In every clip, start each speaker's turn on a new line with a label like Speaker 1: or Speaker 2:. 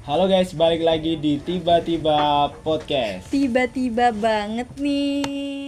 Speaker 1: Halo guys, balik lagi di Tiba-Tiba Podcast.
Speaker 2: Tiba-tiba banget nih.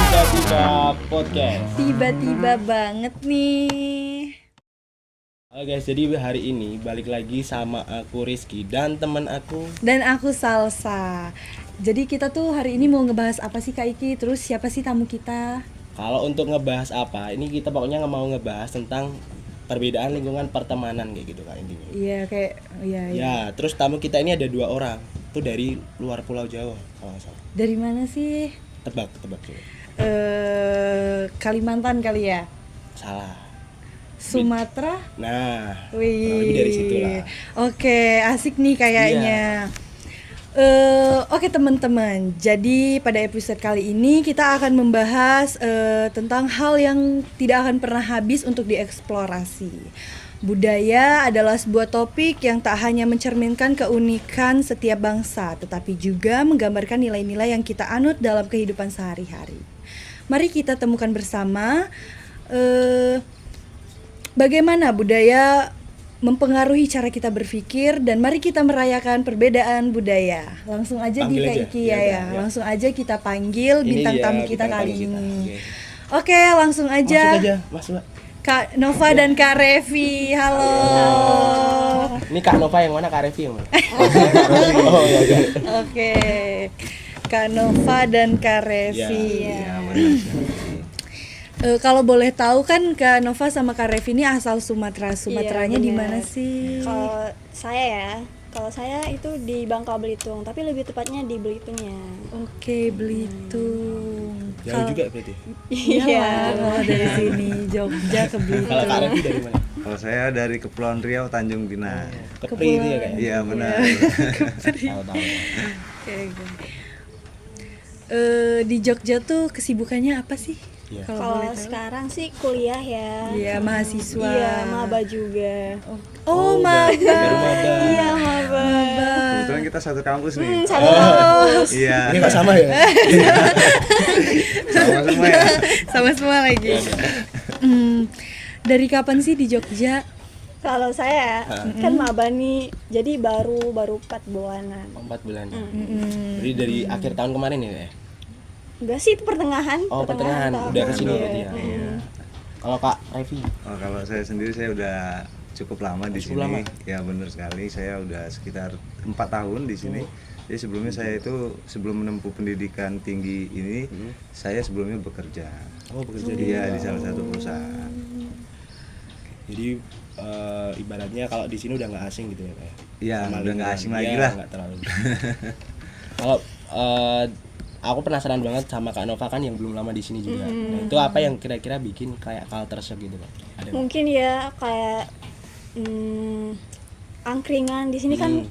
Speaker 1: Tiba-Tiba Podcast.
Speaker 2: Tiba-tiba banget nih.
Speaker 1: Halo guys, jadi hari ini balik lagi sama aku Rizky dan teman aku.
Speaker 2: Dan aku Salsa. Jadi kita tuh hari ini mau ngebahas apa sih Kak Iki? Terus siapa sih tamu kita?
Speaker 1: Kalau untuk ngebahas apa, ini kita pokoknya nggak mau ngebahas tentang perbedaan lingkungan pertemanan kayak gitu kak intinya.
Speaker 2: Iya kayak iya.
Speaker 1: Ya, terus tamu kita ini ada 2 orang, tuh dari luar Pulau Jawa kalau nggak salah.
Speaker 2: Dari mana sih?
Speaker 1: Tebak coba.
Speaker 2: Kalimantan kali ya?
Speaker 1: Salah.
Speaker 2: Sumatera?
Speaker 1: Nah, kurang
Speaker 2: Wih.
Speaker 1: lebih dari situ lah.
Speaker 2: Oke, asik nih kayaknya. Oke teman-teman, jadi pada episode kali ini kita akan membahas tentang hal yang tidak akan pernah habis untuk dieksplorasi. Budaya adalah sebuah topik yang tak hanya mencerminkan keunikan setiap bangsa, tetapi juga menggambarkan nilai-nilai yang kita anut dalam kehidupan sehari-hari. Mari kita temukan bersama bagaimana budaya mempengaruhi cara kita berpikir, dan mari kita merayakan perbedaan budaya. Langsung aja
Speaker 1: Panggil
Speaker 2: di Kak
Speaker 1: aja.
Speaker 2: Iki
Speaker 1: Ya,
Speaker 2: ya.
Speaker 1: ya.
Speaker 2: Langsung aja kita panggil
Speaker 1: Ini
Speaker 2: bintang
Speaker 1: dia
Speaker 2: tamu kita
Speaker 1: bintang
Speaker 2: kali
Speaker 1: tamu kita.
Speaker 2: ini.
Speaker 1: Oke.
Speaker 2: Oke, langsung
Speaker 1: Masuk
Speaker 2: aja.
Speaker 1: aja, Mas.
Speaker 2: Kak Nova dan Kak Revi. Halo.
Speaker 1: Ini Kak Nova yang mana, Kak Revi yang mana? Oh iya.
Speaker 2: Oke. Kak Nova dan Kak Revi.
Speaker 1: Ya,
Speaker 2: Kalau boleh tahu kan Kak Nova sama Kak Revi ini asal Sumatera. Sumateranya di mana sih?
Speaker 3: Kalau saya itu di Bangka Belitung, tapi lebih tepatnya di Belitungnya.
Speaker 2: Oke, Belitung.
Speaker 1: Jauh juga berarti.
Speaker 2: Iya, kalau dari sini Jogja ke Belitung.
Speaker 1: Kalau Kak Revi dari mana?
Speaker 4: Kalau saya dari Kepulauan Riau, Tanjung Pinang.
Speaker 1: Kepri itu ya kayaknya.
Speaker 4: Iya benar.
Speaker 1: Tahu.
Speaker 2: Oke. Di Jogja tuh kesibukannya apa sih?
Speaker 1: Iya.
Speaker 2: Kalau
Speaker 3: Kalau
Speaker 2: boleh tahu.
Speaker 3: sekarang sih kuliah ya.
Speaker 2: Iya, mahasiswa.
Speaker 3: Iya, maba juga.
Speaker 2: Oh, maba.
Speaker 1: Baru maba.
Speaker 3: Iya, maba.
Speaker 4: Kebetulan kita satu kampus nih.
Speaker 3: Satu kampus.
Speaker 4: Iya.
Speaker 1: Ini kok sama ya?
Speaker 4: Sama semua ya.
Speaker 2: Sama semua lagi. Dari kapan sih di Jogja?
Speaker 3: Kalau saya kan maba nih, jadi baru 4 bulanan.
Speaker 1: 4 bulan. Jadi dari akhir tahun kemarin ya?
Speaker 3: Enggak sih, itu pertengahan.
Speaker 1: Oh, pertengahan.
Speaker 3: tahun.
Speaker 1: Udah kesini
Speaker 3: Iya.
Speaker 1: berarti ya. Kalau Kak Revi?
Speaker 4: Oh, kalau saya sendiri saya udah cukup lama di
Speaker 1: Cukup
Speaker 4: sini.
Speaker 1: lama?
Speaker 4: Ya benar sekali. Saya udah sekitar 4 tahun di sini. Jadi sebelumnya saya itu sebelum menempuh pendidikan tinggi ini, saya sebelumnya bekerja.
Speaker 1: Oh, bekerja di
Speaker 4: Iya di salah satu perusahaan.
Speaker 1: Jadi ibaratnya kalau di sini udah nggak asing gitu ya kayak.
Speaker 4: Iya,
Speaker 1: Sama
Speaker 4: udah nggak
Speaker 1: lingkungan.
Speaker 4: asing lagi
Speaker 1: Iya,
Speaker 4: lah.
Speaker 1: nggak terlalu. Kalau aku penasaran banget sama Kak Nova kan yang belum lama di sini juga. Nah, itu apa yang kira-kira bikin kayak culture shock gitu Kak? Ada nggak?
Speaker 3: Mungkin ya kayak angkringan di sini kan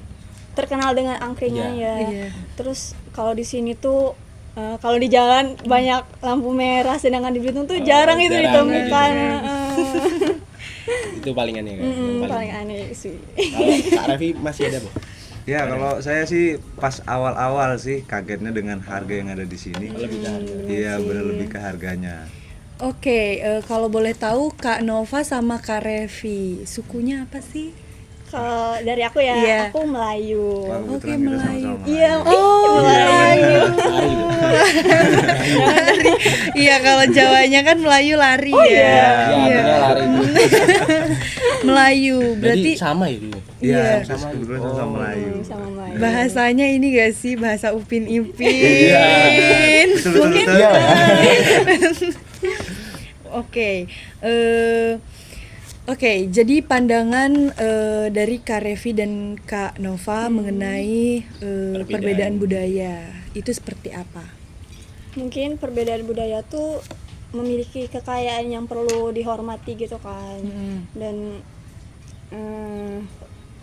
Speaker 3: terkenal dengan angkringan
Speaker 1: Iya.
Speaker 3: ya.
Speaker 2: Iya.
Speaker 3: Terus kalau di sini tuh kalau di jalan banyak lampu merah, sedangkan di Belitung tuh jarang itu
Speaker 1: jarang
Speaker 3: ditemukan.
Speaker 1: Itu palingan ya Kak? Yang
Speaker 3: Paling aneh sih.
Speaker 1: Kalau Kak Revi masih ada Bu?
Speaker 4: Ya kalau saya sih pas awal-awal sih kagetnya dengan harga yang ada di sini.
Speaker 1: Lebih ke harga.
Speaker 4: Iya benar lebih ke harganya.
Speaker 2: Oke, kalau boleh tahu Kak Nova sama Kak Revi, sukunya apa sih?
Speaker 3: Kalau dari aku ya,
Speaker 2: Iya.
Speaker 3: aku Melayu.
Speaker 4: Wah,
Speaker 2: Oke,
Speaker 4: kebetulan kita
Speaker 2: Melayu.
Speaker 4: sama-sama
Speaker 3: Iya,
Speaker 2: Oh,
Speaker 3: Melayu.
Speaker 1: Lari Bu.
Speaker 2: Iya, kalau Jawanya kan Melayu lari
Speaker 3: Oh,
Speaker 2: ya.
Speaker 3: iya.
Speaker 1: Ya, artinya lari Bu.
Speaker 2: Melayu,
Speaker 1: Berarti
Speaker 2: berarti
Speaker 1: sama ya dia?
Speaker 4: Iya,
Speaker 1: sama.
Speaker 4: kebetulan sama Melayu.
Speaker 3: Sama Melayu.
Speaker 2: bahasanya ini gak sih bahasa Upin Ipin?
Speaker 4: Betul betul betul.
Speaker 1: Iya.
Speaker 2: Oke, jadi pandangan dari Kak Revi dan Kak Nova mengenai perbedaan budaya itu seperti apa?
Speaker 3: Mungkin perbedaan budaya tuh memiliki kekayaan yang perlu dihormati gitu kan. Dan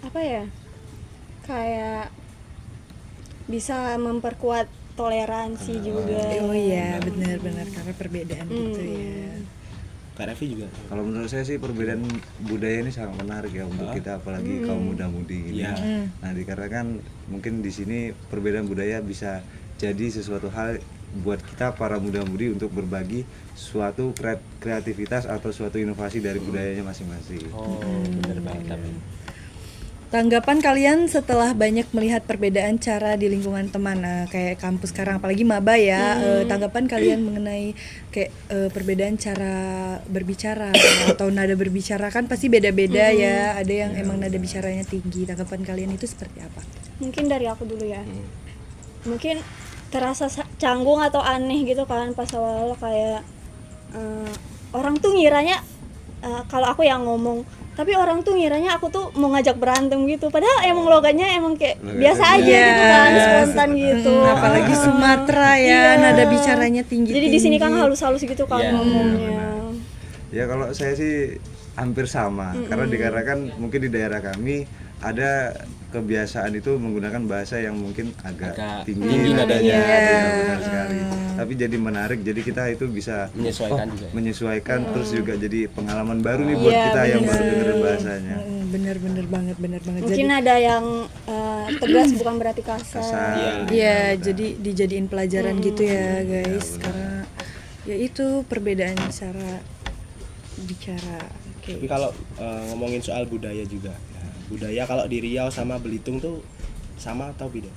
Speaker 3: apa ya, kayak bisa memperkuat toleransi juga.
Speaker 2: Oh iya, benar-benar karena perbedaan gitu ya.
Speaker 1: Kak Revi juga.
Speaker 4: Kalau menurut saya sih perbedaan budaya ini sangat menarik ya untuk kita, apalagi kaum muda-mudi gini.
Speaker 1: Iya.
Speaker 4: Nah, dikarenakan mungkin di sini perbedaan budaya bisa jadi sesuatu hal buat kita para muda-mudi untuk berbagi suatu kreativitas atau suatu inovasi dari budayanya masing-masing.
Speaker 1: Oh, bener banget tapi.
Speaker 2: Tanggapan kalian setelah banyak melihat perbedaan cara di lingkungan teman, kayak kampus sekarang, apalagi maba ya, tanggapan kalian mengenai kayak perbedaan cara berbicara atau nada berbicara kan pasti beda-beda ya, ada yang emang nada bicaranya tinggi. Tanggapan kalian itu seperti apa?
Speaker 3: Mungkin dari aku dulu ya. Mungkin terasa canggung atau aneh gitu kan pas awal kayak orang tuh ngiranya kalau aku yang ngomong, tapi orang tuh ngiranya aku tuh mau ngajak berantem gitu, padahal emang logatnya emang kayak biasa aja gitu kan, spontan gitu.
Speaker 2: Apalagi Sumatera ya,
Speaker 3: Iya.
Speaker 2: nada bicaranya tinggi.
Speaker 3: Jadi di sini kan halus-halus gitu kan
Speaker 1: Iya.
Speaker 3: ngomongnya.
Speaker 4: Ya kalau saya sih hampir sama, karena dikarenakan mungkin di daerah kami ada kebiasaan itu menggunakan bahasa yang mungkin agak
Speaker 1: Agak
Speaker 4: tinggi
Speaker 1: tinggi
Speaker 4: nadanya,
Speaker 1: nadanya.
Speaker 4: ya, benar sekali. Tapi jadi menarik, jadi kita itu bisa
Speaker 1: Menyesuaikan juga ya?
Speaker 4: menyesuaikan, terus juga jadi pengalaman baru nih buat
Speaker 3: Iya,
Speaker 4: kita yang
Speaker 3: benar.
Speaker 4: baru dengerin bahasanya.
Speaker 2: Bener-bener banget, bener banget.
Speaker 3: Mungkin ada yang tegas bukan berarti kasar.
Speaker 4: Kasar.
Speaker 1: Iya.
Speaker 2: Iya, jadi dijadiin pelajaran gitu ya guys, karena ya itu perbedaan cara bicara. Oke.
Speaker 1: Tapi kalau ngomongin soal budaya juga, nah, budaya kalau di Riau sama Belitung tuh sama atau beda?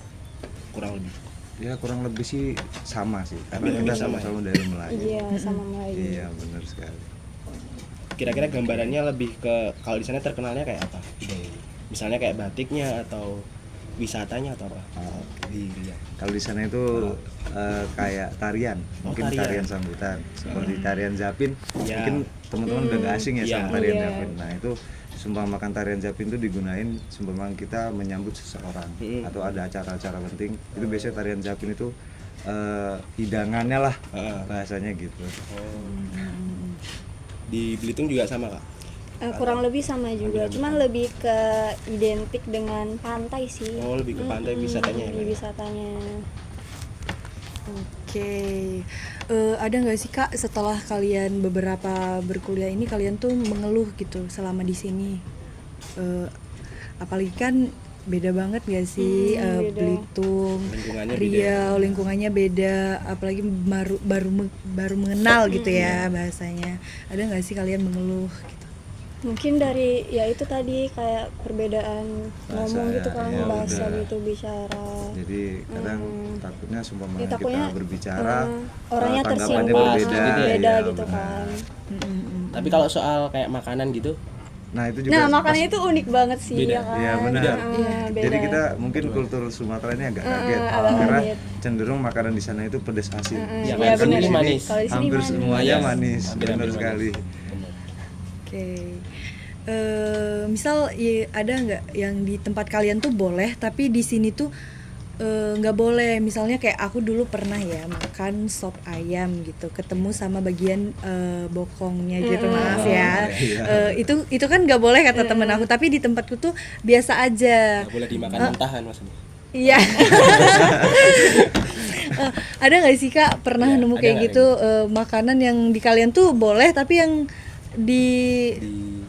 Speaker 1: Kurang lebih.
Speaker 4: Ya kurang lebih sih sama sih, karena
Speaker 1: Kurang
Speaker 4: kita
Speaker 1: lebih sama
Speaker 4: sama-sama dari Melayu.
Speaker 3: Iya, sama Melayu.
Speaker 4: Iya, benar sekali.
Speaker 1: Kira-kira gambarannya lebih ke kalau di sana terkenalnya kayak apa budayanya? Misalnya kayak batiknya atau wisatanya atau apa di Riau?
Speaker 4: Kalau di sana itu kayak tarian,
Speaker 1: Oh,
Speaker 4: mungkin
Speaker 1: tarian.
Speaker 4: tarian sambutan, seperti tarian Zapin.
Speaker 1: Ya.
Speaker 4: Mungkin teman-teman udah gak asing ya
Speaker 1: Iya.
Speaker 4: sama tarian
Speaker 3: Iya.
Speaker 4: Zapin. Nah itu sumbangan tarian Zapin itu digunain sumbangan kita menyambut seseorang atau ada acara-acara penting. Itu biasanya tarian Zapin itu hidangannya lah bahasanya gitu.
Speaker 1: Di Belitung juga sama kak?
Speaker 3: Kurang lebih sama juga, cuman lebih ke identik dengan pantai sih.
Speaker 1: Oh lebih ke pantai wisatanya ya?
Speaker 3: Di wisatanya.
Speaker 2: Oke, ada nggak sih kak setelah kalian beberapa berkuliah ini kalian tuh mengeluh gitu selama di sini? Apalagi kan beda banget gak sih
Speaker 3: Beda.
Speaker 2: Belitung,
Speaker 1: Lingkungannya
Speaker 2: Riau, lingkungannya beda, apalagi baru mengenal gitu ya bahasanya. Ada nggak sih kalian mengeluh? Gitu?
Speaker 3: Mungkin dari ya itu tadi kayak perbedaan ngomong
Speaker 4: Bahasa,
Speaker 3: gitu kan,
Speaker 4: ya,
Speaker 3: bahasa
Speaker 4: udah.
Speaker 3: gitu bicara.
Speaker 4: Jadi kadang takutnya seumpama
Speaker 3: Ya,
Speaker 4: kita
Speaker 3: takutnya,
Speaker 4: berbicara
Speaker 3: orangnya
Speaker 4: tanggapannya
Speaker 3: tersinggung
Speaker 4: berbeda,
Speaker 3: beda
Speaker 4: ya,
Speaker 3: gitu
Speaker 4: benar.
Speaker 3: kan.
Speaker 1: Tapi kalau soal kayak makanan gitu,
Speaker 4: Nah itu juga
Speaker 3: Nah, makanannya itu unik banget sih
Speaker 1: Beda.
Speaker 3: ya kan.
Speaker 4: Iya benar.
Speaker 3: Beda.
Speaker 4: Jadi kita mungkin kultur Sumatera ini agak kaget
Speaker 3: agak
Speaker 4: karena
Speaker 3: kaget.
Speaker 4: cenderung makanan di sana itu pedas asin.
Speaker 1: Ya,
Speaker 3: Iya,
Speaker 1: kan
Speaker 3: benar.
Speaker 1: ini manis.
Speaker 3: Kalau di sini
Speaker 4: Hampir
Speaker 3: manis.
Speaker 4: semuanya
Speaker 1: Iya,
Speaker 4: manis,
Speaker 1: hampir
Speaker 4: benar
Speaker 1: manis.
Speaker 4: sekali.
Speaker 1: Bener.
Speaker 2: Oke, misal ada nggak yang di tempat kalian tuh boleh, tapi di sini tuh nggak boleh. Misalnya kayak aku dulu pernah ya makan sop ayam gitu, ketemu sama bagian bokongnya gitu, maaf ya. Itu kan nggak boleh kata temen aku, tapi di tempatku tuh biasa aja.
Speaker 1: Nggak boleh dimakan mentahan maksudnya.
Speaker 2: Iya. Ada nggak sih kak pernah
Speaker 1: Iya,
Speaker 2: nemu
Speaker 1: ada
Speaker 2: kayak
Speaker 1: nggak
Speaker 2: gitu makanan yang di kalian tuh boleh, tapi yang di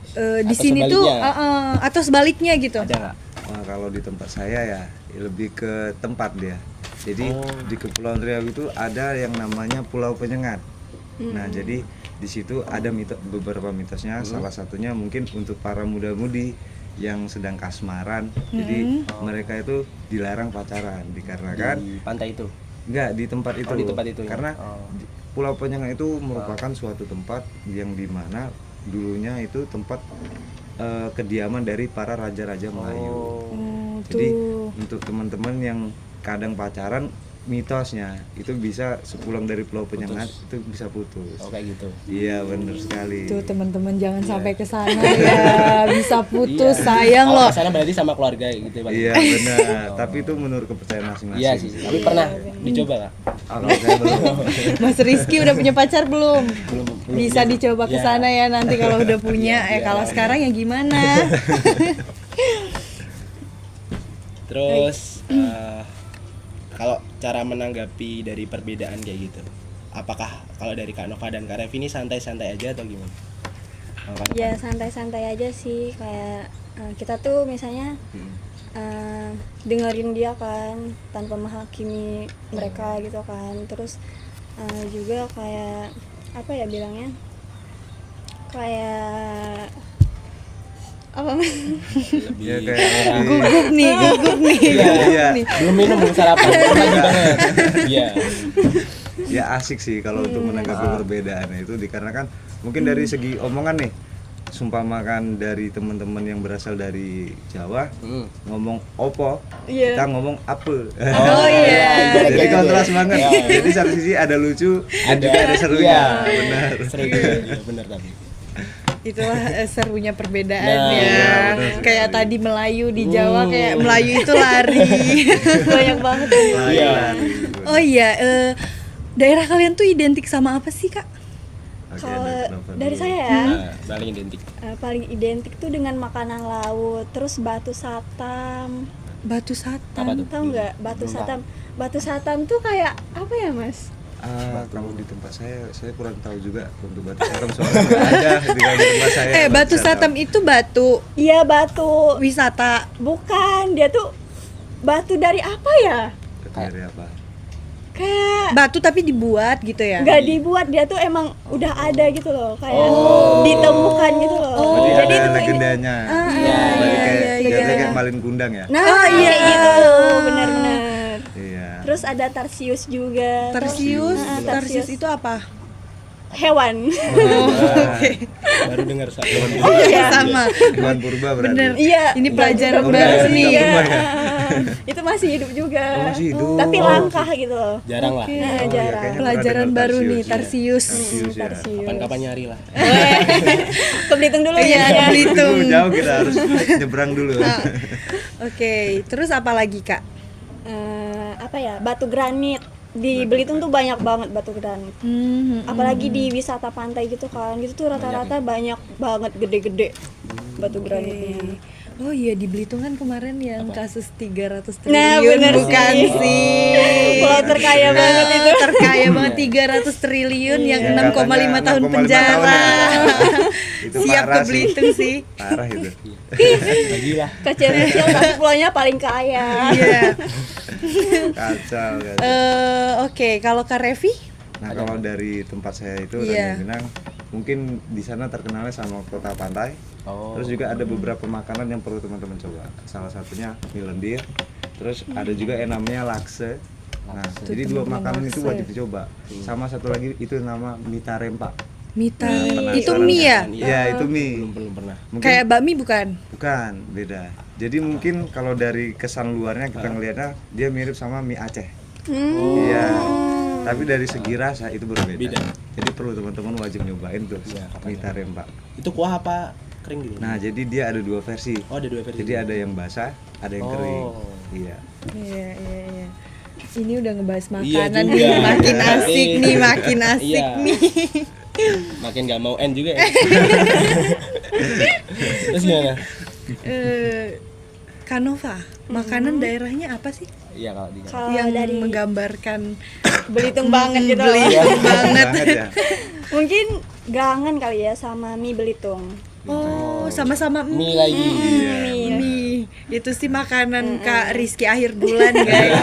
Speaker 1: Atau
Speaker 2: sini tuh
Speaker 1: sebaliknya.
Speaker 2: atau sebaliknya gitu?
Speaker 1: Ada nggak?
Speaker 4: Wah, kalau di tempat saya ya lebih ke tempat dia. Jadi di Kepulauan Riau itu ada yang namanya Pulau Penyengat. Nah, jadi di situ ada beberapa mitosnya. Salah satunya mungkin untuk para muda-mudi yang sedang kasmaran. Jadi mereka itu dilarang pacaran dikarenakan
Speaker 1: Di pantai itu.
Speaker 4: enggak di tempat itu.
Speaker 1: di tempat itu ya?
Speaker 4: Karena
Speaker 1: Oh.
Speaker 4: Pulau Penyengat itu merupakan suatu tempat yang dimana dulunya itu tempat kediaman dari para raja-raja Melayu. Jadi untuk teman-teman yang kadang pacaran, mitosnya itu bisa sepulang dari Pulau Penyengat itu bisa putus.
Speaker 1: Oh kayak gitu.
Speaker 4: Iya benar sekali.
Speaker 2: Tuh teman-teman jangan sampai ke sana ya, bisa putus,
Speaker 1: Iya.
Speaker 2: sayang
Speaker 1: Kalau
Speaker 2: loh.
Speaker 1: kesana berarti sama keluarga gitu Bang.
Speaker 4: Iya benar. Tapi itu menurut kepercayaan masing-masing.
Speaker 1: Iya sih. Tapi pernah dicoba nggak?
Speaker 4: Kalau saya belum.
Speaker 2: Mas Rizky udah punya pacar belum?
Speaker 1: Belum.
Speaker 2: Bisa dicoba ke
Speaker 1: Iya.
Speaker 2: sana ya nanti kalau udah punya.
Speaker 1: Iya,
Speaker 2: Kalau
Speaker 1: iya.
Speaker 2: sekarang ya gimana?
Speaker 1: Terus kalau cara menanggapi dari perbedaan kayak gitu? Apakah kalau dari Kak Nova dan Kak Revi ini santai-santai aja atau gimana? Kalau Kak Nova?
Speaker 3: Ya santai-santai aja sih, kayak kita tuh misalnya dengerin dia kan tanpa menghakimi mereka gitu kan. Terus juga kayak apa ya bilangnya, kayak apa
Speaker 1: Lebih
Speaker 4: Ya, kayak
Speaker 2: Gugup nih,
Speaker 4: Iya.
Speaker 1: belum minum, belum sarapan. Pagi banget. Iya.
Speaker 4: Ya asik sih kalau untuk menanggapi perbedaan itu dikarenakan mungkin dari segi omongan nih, sumpamakan dari teman-teman yang berasal dari Jawa ngomong opo,
Speaker 3: Iya.
Speaker 4: kita ngomong apa.
Speaker 2: Oh iya.
Speaker 4: Jadi
Speaker 1: Gitu.
Speaker 4: kontras banget.
Speaker 1: Ya.
Speaker 4: Jadi satu sisi ada lucu, juga ada serunya.
Speaker 1: Iya.
Speaker 4: Benar.
Speaker 1: Seru juga, iya, benar tapi.
Speaker 2: Itulah serunya perbedaan
Speaker 1: Nah,
Speaker 2: ya.
Speaker 4: iya, benar
Speaker 2: Kayak
Speaker 4: sekali.
Speaker 2: tadi Melayu di Jawa kayak Melayu itu lari.
Speaker 3: banyak banget.
Speaker 1: Iya.
Speaker 2: Oh iya, daerah kalian tuh identik sama apa sih, Kak?
Speaker 4: Oke,
Speaker 3: Kalau
Speaker 4: Nova
Speaker 3: dari
Speaker 4: dulu.
Speaker 3: saya ya,
Speaker 1: Nah, paling identik.
Speaker 3: paling identik tuh dengan makanan laut, terus batu satam.
Speaker 2: Batu
Speaker 1: Apa
Speaker 2: satam.
Speaker 1: tuh?
Speaker 3: Tahu nggak batu
Speaker 1: Belum
Speaker 3: satam? Batu satam tuh kayak apa ya, Mas?
Speaker 4: Kalau di tempat saya kurang tahu juga untuk batu satam soalnya nggak ada di tempat saya.
Speaker 2: Batu satam itu batu
Speaker 3: Iya, batu.
Speaker 2: wisata.
Speaker 3: Bukan, dia tuh batu dari apa ya?
Speaker 4: Dari apa?
Speaker 3: Kayak
Speaker 2: Batu tapi dibuat gitu ya.
Speaker 3: nggak dibuat, dia tuh emang udah ada gitu loh, kayak ditemukan gitu loh.
Speaker 4: Berarti
Speaker 3: Jadi
Speaker 4: ada
Speaker 3: itu tuh
Speaker 4: legendanya.
Speaker 2: iya,
Speaker 4: Berarti
Speaker 2: iya,
Speaker 4: kayak
Speaker 2: iya,
Speaker 4: biasanya
Speaker 2: iya.
Speaker 4: kayak malin kundang ya.
Speaker 3: Nah,
Speaker 2: Oh, iya.
Speaker 3: kayak gitu, benar-benar.
Speaker 4: Iya.
Speaker 3: Terus ada tarsius juga.
Speaker 2: Tarsius,
Speaker 3: Terus-
Speaker 2: tarsius itu apa?
Speaker 3: Hewan.
Speaker 1: Baru dengar satu.
Speaker 2: Oh iya, sama.
Speaker 4: Hewan purba berarti.
Speaker 2: Bener.
Speaker 3: Iya.
Speaker 2: Ini pelajaran
Speaker 4: Oh,
Speaker 2: baru
Speaker 4: iya,
Speaker 2: nih.
Speaker 4: iya.
Speaker 3: Iya. Itu masih hidup juga.
Speaker 4: Oh, masih hidup.
Speaker 3: Tapi langka gitu loh.
Speaker 1: Jarang lah.
Speaker 2: Oke.
Speaker 3: Nah,
Speaker 4: Oh, iya,
Speaker 3: jarang.
Speaker 4: kayaknya
Speaker 2: Pelajaran
Speaker 4: pernah
Speaker 2: baru
Speaker 4: dengar
Speaker 2: nih, tarsius.
Speaker 4: Tarsius ya.
Speaker 3: Tarsius.
Speaker 1: Kapan-kapan nyari lah.
Speaker 3: Ke Belitung dulu
Speaker 2: Iya,
Speaker 3: ya.
Speaker 2: ke Belitung.
Speaker 4: Itu jauh kita harus nyebrang dulu.
Speaker 2: Oke, terus apa lagi, Kak?
Speaker 3: Apa ya? Batu granit. Di Belitung tuh banyak banget batu granit. Apalagi di wisata pantai gitu kan. Gitu tuh rata-rata banyak banget gede-gede batu granitnya.
Speaker 2: Oh iya, di Belitung kan kemarin yang kasus 300
Speaker 3: Nah,
Speaker 2: triliun
Speaker 3: bener
Speaker 2: bukan sih.
Speaker 3: Pulau terkaya banget itu.
Speaker 2: Terkaya banget 300 triliun yang
Speaker 3: Iya.
Speaker 2: 6,5 tahun
Speaker 4: 6,5
Speaker 2: penjara.
Speaker 4: tahun ya. Itu
Speaker 2: Siap ke
Speaker 4: parah sih.
Speaker 2: Belitung sih.
Speaker 4: Parah itu.
Speaker 1: Lagi lah.
Speaker 3: Kecil-kecil tapi pulaunya paling kaya.
Speaker 2: Iya.
Speaker 4: Kacau.
Speaker 2: Oke, kalau Kak Revi?
Speaker 4: Nah, kalau dari tempat saya itu
Speaker 2: Iya.
Speaker 4: Tanjung Pinang, mungkin di sana terkenalnya sama kota pantai.
Speaker 1: Oh.
Speaker 4: Terus juga ada beberapa makanan yang perlu teman-teman coba. Salah satunya mie lendir. Terus ada juga yang namanya lakse. Nah, jadi dua makanan itu wajib dicoba. Sama satu lagi itu nama mie tarempa.
Speaker 2: Mita.
Speaker 4: Nah,
Speaker 2: Itu
Speaker 4: penasaran
Speaker 2: mie ya?
Speaker 4: kan? Iya, itu mie.
Speaker 1: Belum pernah.
Speaker 4: Mungkin
Speaker 2: Kayak bakmi bukan?
Speaker 4: bukan, beda. Jadi mungkin kalau dari kesan luarnya kita ngelihatnya dia mirip sama mie Aceh. Iya. Tapi dari segi rasa itu berbeda.
Speaker 1: Beda.
Speaker 4: Jadi perlu teman-teman wajib nyobain tuh
Speaker 1: Iya,
Speaker 4: mie tarempa.
Speaker 1: Itu kuah apa kering gitu?
Speaker 4: Nah, jadi dia ada dua versi.
Speaker 1: Oh, ada dua versi.
Speaker 4: Jadi ada yang basah, ada yang kering.
Speaker 1: Oh.
Speaker 4: Iya.
Speaker 2: Iya. Ini udah ngebahas
Speaker 1: Iya
Speaker 2: makanan
Speaker 1: juga.
Speaker 2: nih, makin
Speaker 1: Iya.
Speaker 2: asik nih, makin asik
Speaker 1: Iya.
Speaker 2: nih.
Speaker 1: Makin gak mau end juga ya. Terus gimana?
Speaker 2: Kanova, makanan daerahnya apa sih?
Speaker 1: Iya kalau di
Speaker 3: Kalau
Speaker 2: yang
Speaker 3: dari
Speaker 2: menggambarkan
Speaker 3: Belitung banget gitu.
Speaker 2: Belitung banget.
Speaker 4: ya.
Speaker 3: Mungkin gangan kali ya sama mie Belitung.
Speaker 2: Oh, sama-sama
Speaker 1: mie lagi.
Speaker 4: Iya.
Speaker 2: mie. Itu sih makanan Kak Rizky akhir bulan, guys.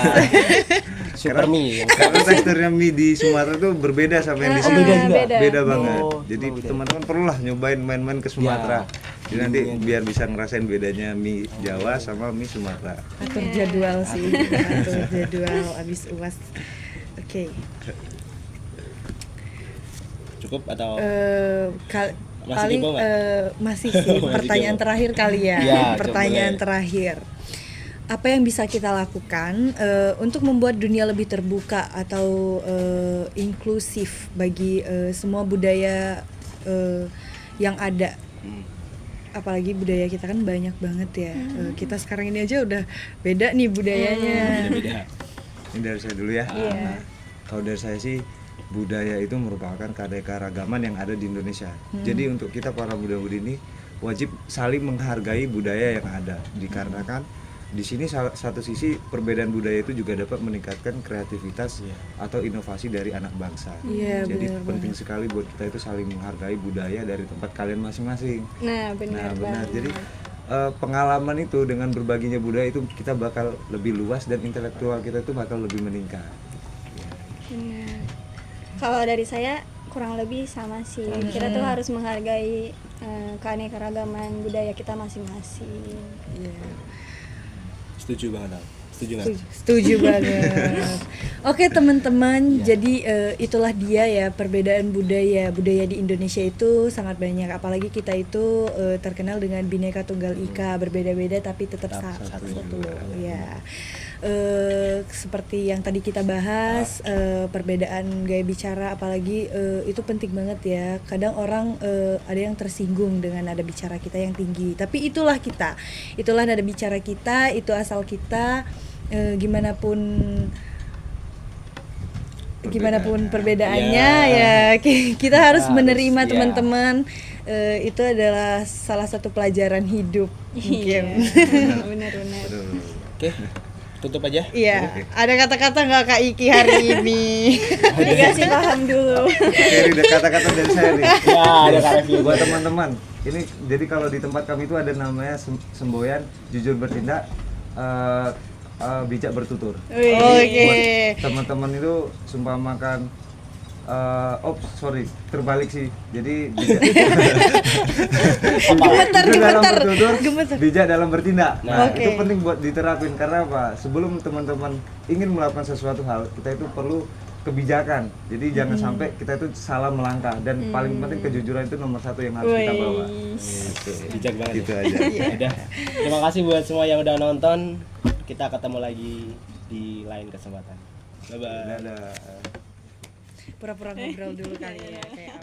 Speaker 1: Super mie.
Speaker 4: Karena teksturnya mie di Sumatera tuh berbeda sama yang di sini.
Speaker 1: beda juga?
Speaker 3: Beda.
Speaker 4: banget.
Speaker 1: Oh,
Speaker 4: Jadi
Speaker 1: beda.
Speaker 4: teman-teman perlulah nyobain main-main ke Sumatera. Jadi nanti biar bisa ngerasain bedanya mie Jawa sama mie Sumatera.
Speaker 2: Atur jadwal sih, atur jadwal abis UAS. Oke.
Speaker 1: Cukup atau Masih
Speaker 2: Paling
Speaker 1: kepo nggak?
Speaker 2: masih sih
Speaker 1: Masih
Speaker 2: pertanyaan
Speaker 1: kepo.
Speaker 2: terakhir kali ya.
Speaker 1: Ya,
Speaker 2: Pertanyaan
Speaker 1: coba boleh.
Speaker 2: terakhir. Apa yang bisa kita lakukan untuk membuat dunia lebih terbuka atau inklusif bagi semua budaya yang ada? Apalagi budaya kita kan banyak banget ya. Kita sekarang ini aja udah beda nih budayanya.
Speaker 1: beda-beda?
Speaker 4: Ini dari saya dulu ya.
Speaker 3: Iya.
Speaker 4: Nah, kalau dari saya sih budaya itu merupakan keanekaragaman yang ada di Indonesia. Jadi untuk kita para muda-mudi ini wajib saling menghargai budaya yang ada, dikarenakan di sini satu sisi perbedaan budaya itu juga dapat meningkatkan kreativitas atau inovasi dari anak bangsa.
Speaker 2: Iya,
Speaker 4: Jadi
Speaker 2: benar
Speaker 4: penting sekali buat kita itu saling menghargai budaya dari tempat kalian masing-masing.
Speaker 3: Nah, benar banget.
Speaker 4: Jadi pengalaman itu dengan berbaginya budaya itu kita bakal lebih luas dan intelektual kita itu bakal lebih meningkat.
Speaker 3: Benar. Kalau dari saya kurang lebih sama sih. Kita tuh harus menghargai keanekaragaman budaya kita masing-masing.
Speaker 2: Iya.
Speaker 1: Setuju banget, Al. Setuju nggak?
Speaker 2: Setuju banget. Oke teman-teman, jadi itulah dia ya perbedaan budaya di Indonesia itu sangat banyak. Apalagi kita itu terkenal dengan Bhinneka Tunggal Ika, berbeda-beda tapi tetap satu. Ya. Seperti yang tadi kita bahas, perbedaan gaya bicara, apalagi itu penting banget ya. Kadang orang ada yang tersinggung dengan nada bicara kita yang tinggi, tapi itulah kita, itulah nada bicara kita, itu asal kita. Gimana pun perbedaannya ya kita harus menerima teman-teman. Itu adalah salah satu pelajaran hidup mungkin.
Speaker 3: Benar-benar.
Speaker 1: Oke, tutup aja.
Speaker 2: Iya, ada kata-kata nggak Kak Iki hari ini?
Speaker 3: Dikasih paham dulu.
Speaker 4: Oke, ada kata-kata dari saya nih.
Speaker 1: Ya, ada review
Speaker 4: Buat teman-teman, ini jadi kalau di tempat kami itu ada namanya semboyan jujur bertindak, bijak bertutur.
Speaker 2: Oke.
Speaker 4: Buat teman-teman itu sumpah makan terbalik sih. Jadi bijak dalam bertutur, bijak dalam bertindak. Nah,
Speaker 2: Oke.
Speaker 4: itu penting buat diterapin karena apa? Sebelum teman-teman ingin melakukan sesuatu hal, kita itu perlu kebijakan. Jadi jangan sampai kita itu salah melangkah dan paling penting kejujuran itu nomor satu yang harus kita bawa. Oke.
Speaker 1: Bijak banget.
Speaker 4: Gitu
Speaker 1: Ya.
Speaker 4: aja.
Speaker 1: Udah. Terima kasih buat semua yang udah nonton. Kita ketemu lagi di lain kesempatan. Bye bye.
Speaker 4: Dadah.
Speaker 2: Pura-pura ngobrol dulu kali ya kayak